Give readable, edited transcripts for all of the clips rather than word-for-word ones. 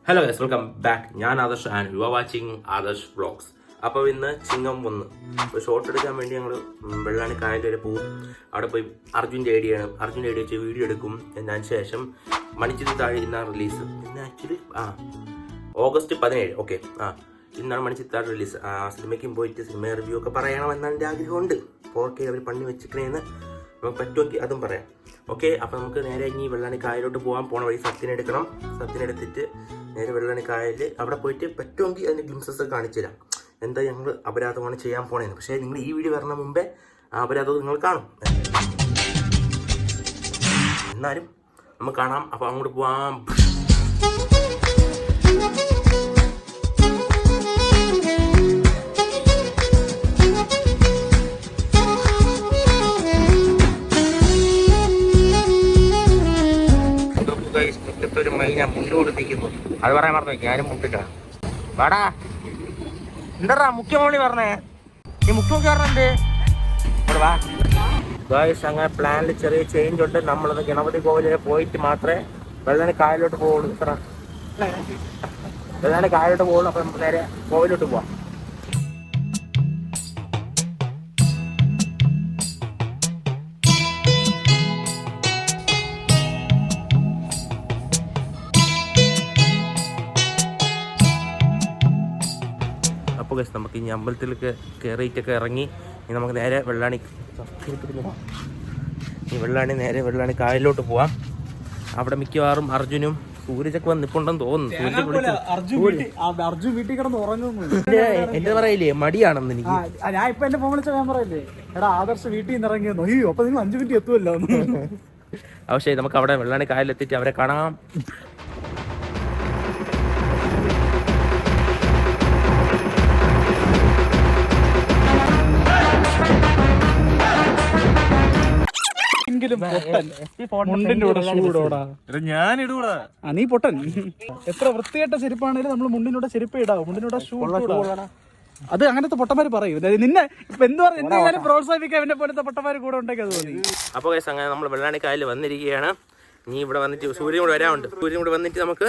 Hello guys, welcome back. ഞാൻ Adarsh and you are watching Adarsh vlogs. അപ്പോൾ ഇന്ന് ചിങ്ങം 1 ഒരു ഷോട്ട് എടുക്കാൻ വേണ്ടി ഞങ്ങൾ വെള്ളാണി കായൽ വരെ പോകും. അവിടെ പോയി അർജുൻ്റെ ഐഡിയാണ്. അർജുൻ്റെ ഐഡിയ വെച്ച് വീഡിയോ എടുക്കും. എന്നതിന് ശേഷം മണിച്ചിരി താഴെ ഇന്നാണ് റിലീസ്. ഇന്ന് ആക്ച്വലി ഓഗസ്റ്റ് 17. ഓക്കെ, ഇന്നാണ് മണിച്ചിരി താഴെ റിലീസ്. സിനിമയ്ക്കും പോയിട്ട് സിനിമ റിവ്യൂ ഒക്കെ പറയണമെന്ന് എൻ്റെ ആഗ്രഹമുണ്ട്. 4K അവർ പണി വെച്ചിരിക്കണേന്ന് നമുക്ക് പറ്റുമെങ്കിൽ അതും പറയാം. ഓക്കെ, അപ്പോൾ നമുക്ക് നേരെ ഇനി വെള്ളാണി കായലോട്ട് പോകാൻ. പോണ വഴി സത്യനെടുക്കണം. സത്യനെടുത്തിട്ട് നേരെ വെള്ളാണി കായലിൽ അവിടെ പോയിട്ട് പറ്റുമെങ്കിൽ അതിൻ്റെ ഗ്ലിംസസ് കാണിച്ചു തരാം. എന്താ ഞങ്ങൾ അപരാധമാണ് ചെയ്യാൻ പോണേന്ന്. പക്ഷേ നിങ്ങൾ ഈ വീഡിയോ വരണ മുമ്പേ ആ അപരാധം നിങ്ങൾ കാണും. എന്നാലും നമുക്ക് കാണാം. അപ്പോൾ അങ്ങോട്ട് പോവാം. ഒരു മൈന മുണ്ട് കൊടുത്തിരിക്കുന്നു. അത് പറയാൻ പറഞ്ഞു. ഞാനും മുണ്ടിട്ടാ. വാടാ, എന്താ മുഖ്യമന്ത്രി പറഞ്ഞേ? ഈ മുഖ്യമന്ത്രി പറഞ്ഞെന്ത്? ഇവിടെ വാ ഗായ്സ്. അങ്ങനെ പ്ലാനിൽ ചെറിയ ചേഞ്ച് ഉണ്ട്. നമ്മളത് ഗണപതി കോവിലിൽ പോയിട്ട് മാത്രമേ വെള്ളാണി കായലോട്ട് പോകുള്ളൂ. ഇത്ര വെള്ളാണി കായലോട്ട് പോകുള്ളൂ. അപ്പം നമുക്ക് നേരെ കോവിലോട്ട് പോവാം. അപ്പോൾ ഗൈസ്, നമുക്ക് ഇനി അമ്പലത്തിലേക്ക് കയറിയിട്ടൊക്കെ ഇറങ്ങി ഇനി നമുക്ക് നേരെ വെള്ളാണി നേരെ വെള്ളാണി കായലിലോട്ട് പോവാം. അവിടെ മിക്കവാറും അർജുനും സൂരജൊക്കെ വന്ന് നിൽപ്പുണ്ടെന്ന് തോന്നുന്നു. അർജുൻ വീട്ടിൽ കിടന്ന് ഉറങ്ങുന്നു. എന്റെ പറയില്ലേ മടിയാണെന്ന് എനിക്ക്. ഞാൻ ഇപ്പൊ എന്റെ ഫോൺ വിളിച്ച ഞാൻ പറയില്ലേ, എടാ ആദർശ് വീട്ടിൽ നിന്ന് ഇറങ്ങിയെന്നു. അയ്യോ, അപ്പൊ നിങ്ങൾ 5 മിനിറ്റ് എത്തുമല്ലോ. പക്ഷേ നമുക്ക് അവിടെ വെള്ളാണി കായലിലെത്തിയിട്ട് അവരെ കാണാം. ഞാൻ ഇടൂടാ, നീ പൊട്ടൻ. എത്ര വൃത്തികെട്ട ചെരുപ്പാണേലും നമ്മൾ മുണ്ടിനോടെ ചെരുപ്പ് ഇടാവും. മുണ്ടിനോടെ ഷൂ ഇടാം. അത് അങ്ങനത്തെ പൊട്ടന്മാര് പറയും. നിന്നെ എന്തെങ്കിലും പ്രോത്സാഹിപ്പിക്കാൻ എന്നെ പോലത്തെ പൊട്ടന്മാര് കൂടെ ഉണ്ടെങ്കിൽ അത് മതി. അപ്പോൾ അങ്ങനെ നമ്മൾ വെള്ളാണി കായലിൽ വന്നിരിക്കുകയാണ്. നീ ഇവിടെ വന്നിട്ട് സൂര്യൻ കൂടെ വരാറുണ്ട്. സൂര്യൻ കൂടെ വന്നിട്ട് നമുക്ക്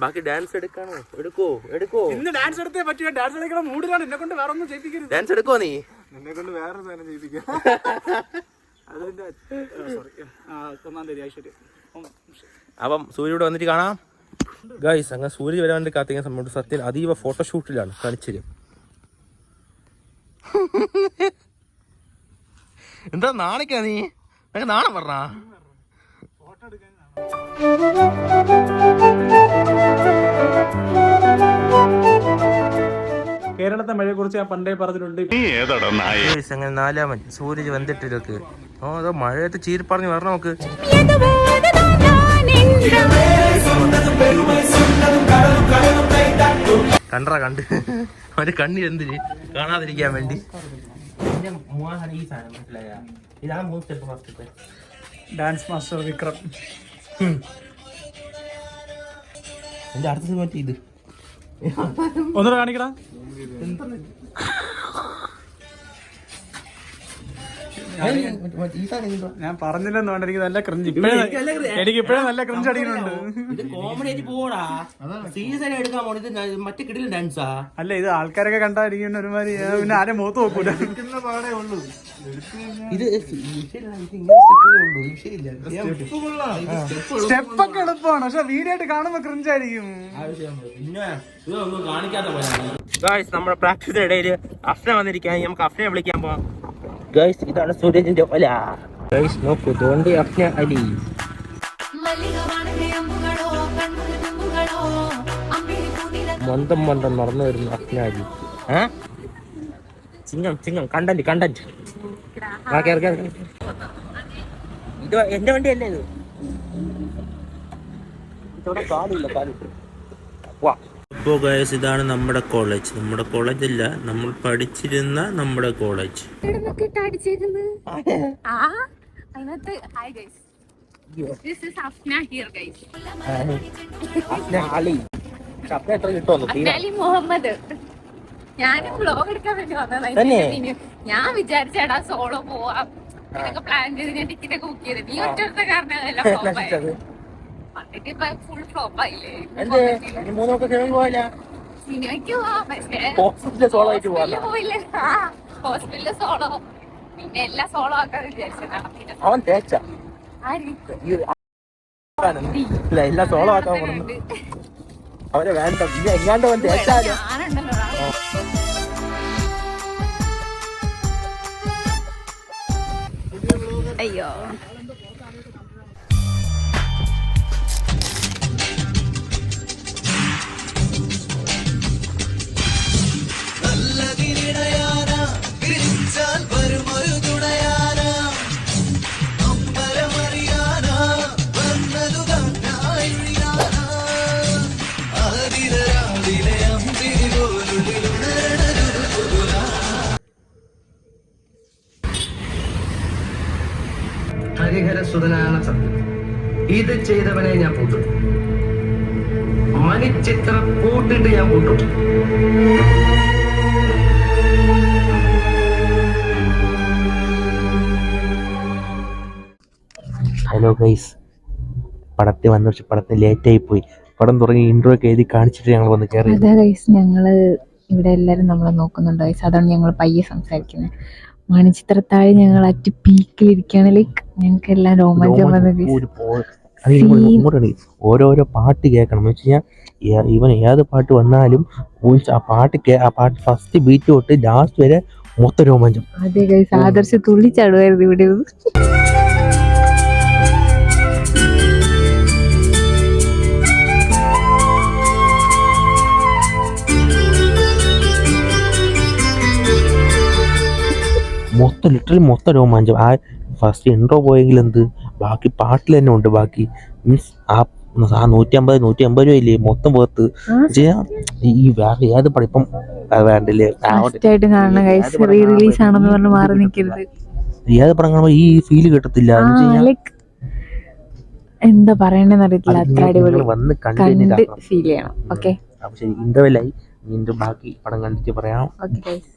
ബാക്കി ഡാൻസ് എടുക്കാനോ? എടുക്കോ ഇന്ന് ഡാൻസ് എടുത്തേ പറ്റുക. ഡാൻസ് കളിക്കണം മൂഡിലാണ്. എന്നെ കൊണ്ട് വേറെ ഒന്നും ചെയ്യിപ്പിക്കരുത്. ഡാൻസ് എടുക്കോ? നീ എന്നെ കൊണ്ട് വേറെ സാധനം ചെയ്യിപ്പിക്കാം. അപ്പം സൂര്യോട് വന്നിട്ട് കാണാം ഗൈസ്. അങ്ങനെ സൂര്യ വരാൻ വേണ്ടി കാത്തിരിക്കുന്ന സമയത്ത് സത്യൻ അതീവ ഫോട്ടോഷൂട്ടിലാണ്. കളിച്ചിരും. എന്താ നാണിക്കാ നീ? നാണം പറഞ്ഞാ? കേരളത്തെ മഴയെ കുറിച്ച് ഞാൻ പണ്ടേ പറഞ്ഞിട്ടുണ്ട്. അങ്ങനെ 4-ാമൻ സൂരജ് വന്നിട്ടില്ലൊക്കെ. അതോ മഴയത്ത് ചീരി പറഞ്ഞു വരണം. നോക്ക്, കണ്ട് അവര് കണ്ണിൽ എന്തിന് കാണാതിരിക്കാൻ വേണ്ടി. ഇതാണ് 3 step. First dance master Vikram. എന്റെ അടുത്ത സിനിമ ഇത് ഒന്നുകൂടെ കാണിക്കടാ. ഞാൻ പറഞ്ഞില്ലെന്ന് വേണ്ട. എനിക്ക് നല്ല ക്രിഞ്ച്. എനിക്ക് ഇപ്പഴേ നല്ല ക്രിഞ്ച് അടിക്കുന്നുണ്ട്. അല്ല, ഇത് ആൾക്കാരൊക്കെ കണ്ടായിരിക്കും ഒരുമാതിരി. പിന്നെ ആരും മുഖത്ത് നോക്കൂല. സ്റ്റെപ്പൊക്കെ എളുപ്പമാണ്, പക്ഷെ വീഡിയോ ആയിട്ട് കാണുമ്പോ ക്രിഞ്ചായിരിക്കും. നമ്മുടെ പ്രാക്ടീസിന്റെ ഇടയിൽ അഫ്ന വന്നിരിക്കാൻ. നമുക്ക് അഫ്നെ വിളിക്കാൻ പോവാം. ഗൈസ്, ഇതാണ് സൂരജിന്റെ ഒല. ഗൈസ് നോക്കൂ, തോണ്ടി അഫ്ന അലി. മൊന്തം നടന്നു വരുന്നു അഫ്ന അലി. ചിങ്ങം കണ്ടന്റ്. ഇത് എന്റെ വണ്ടിയല്ലേ ഇത്? ഇതോടെ കാലില്ല. വാ. അപ്പോൾ ഗൈസ്, ഇതാണ് നമ്മുടെ കോളേജ്. നമ്മുടെ കോളേജ് അല്ല, നമ്മൾ പഠിച്ചിരുന്ന നമ്മുടെ കോളേജ്. ഞാനും വ്ലോഗ് എടുക്കാൻ വേണ്ടി വന്നതായിരുന്നു. ഞാൻ വിചാരിച്ചേടാ സോളോ പോവാം. പ്ലാൻ ചെയ്ത് ഞാൻ ടിക്കറ്റ് ഒക്കെ ബുക്ക് ചെയ്ത്. നീ ഒറ്റ കാരണമല്ല. വന്നിട്ട് ഇപ്പൊ ഫുൾ ഫ്ലോപ്പ് ആയില്ലേ. എന്തേ ഈ മൂന്നൊക്കെ സിനിമ പോയില്ല? സിനിമയ്ക്ക് പോവാം, പക്ഷേ ഹോസ്പിറ്റലിൽ സോളോ ആയിട്ട് പോവാ. പോയില്ല. ഹോസ്പിറ്റലിൽ സോളോ, പിന്നെ എല്ലാം സോളോ ആക്കാൻ വിചാരിച്ചതാണ്. അവൻ തേച്ച എല്ലാം സോളോ ആക്കാൻ പറഞ്ഞു. അവരെ വേണ്ട ഇനി എങ്ങാണ്ട് അവൻ തേച്ചാലോ. അയ്യോ ഹരിഹരസുതനാണ് സത്യം. ഇത് ചെയ്തവനെ ഞാൻ പൂട്ടും. മണിച്ചിത്ര പൂട്ടിട്ട് ഞാൻ പൂട്ടും. ഹലോ ഗൈസ്, പടത്തിൽ വന്നു. പക്ഷെ പടത്തിന് ലേറ്റായി പോയി. പടം തുടങ്ങി ഇൻട്രോ ഒക്കെ എഴുതി കാണിച്ചിട്ട് ഞങ്ങൾ വന്ന് കയറി. അതാ ഗൈസ്, ഞങ്ങള് ഇവിടെ എല്ലാരും നമ്മളെ നോക്കുന്നുണ്ട് ഗൈസ്. അതാണ് ഞങ്ങൾ പയ്യെ സംസാരിക്കുന്നത്. മണിച്ചിത്രത്താഴ് ഞങ്ങൾ അറ്റ് പീക്കിലിരിക്കുകയാണ്. ലൈക്ക് ഞങ്ങൾക്ക് എല്ലാം രോമാഞ്ചം ഓരോരോ പാട്ട് കേൾക്കണം എന്ന് വെച്ച് കഴിഞ്ഞാൽ ഇവൻ ഏത് പാട്ട് വന്നാലും ആ പാട്ട് ഫസ്റ്റ് ബീറ്റ് തൊട്ട് ലാസ്റ്റ് വരെ മൊത്തം രോമാഞ്ചം. അതെ ഗൈസ്, ആദർശ് തുള്ളിച്ചാടുമായിരുന്നു ഇവിടെ. ലിറ്ററലി മൊത്തം രോമാഞ്ചം. ആ ഫസ്റ്റ് ഇൻട്രോ പോയെങ്കിൽ എന്ത്, ബാക്കി പാട്ടിൽ തന്നെ ഉണ്ട്. ബാക്കി മീൻസ് ആ 150 രൂപയില്ലേ മൊത്തം പോകത്ത്. ഈ വേറെ ഏത് പടം ഇപ്പം വേണ്ടില്ലേ, റിലീസ് ആണെന്ന് പറഞ്ഞ് മാറി നിൽക്കരുത്. ഏത് പടം കാണുമ്പോ ഈ ഫീല് കിട്ടത്തില്ല. എന്താ പറയണെന്ന് അറിയത്തില്ല. അത്ര അടിപൊളി വന്ന് കണ്ട് ഫീൽ ചെയ്യണം. ഓക്കെ, അപ്പൊ ശരി, ഇന്റർവെല്ലായി. ബാക്കി പടം കണ്ടിട്ട് പറയാം. Okay guys.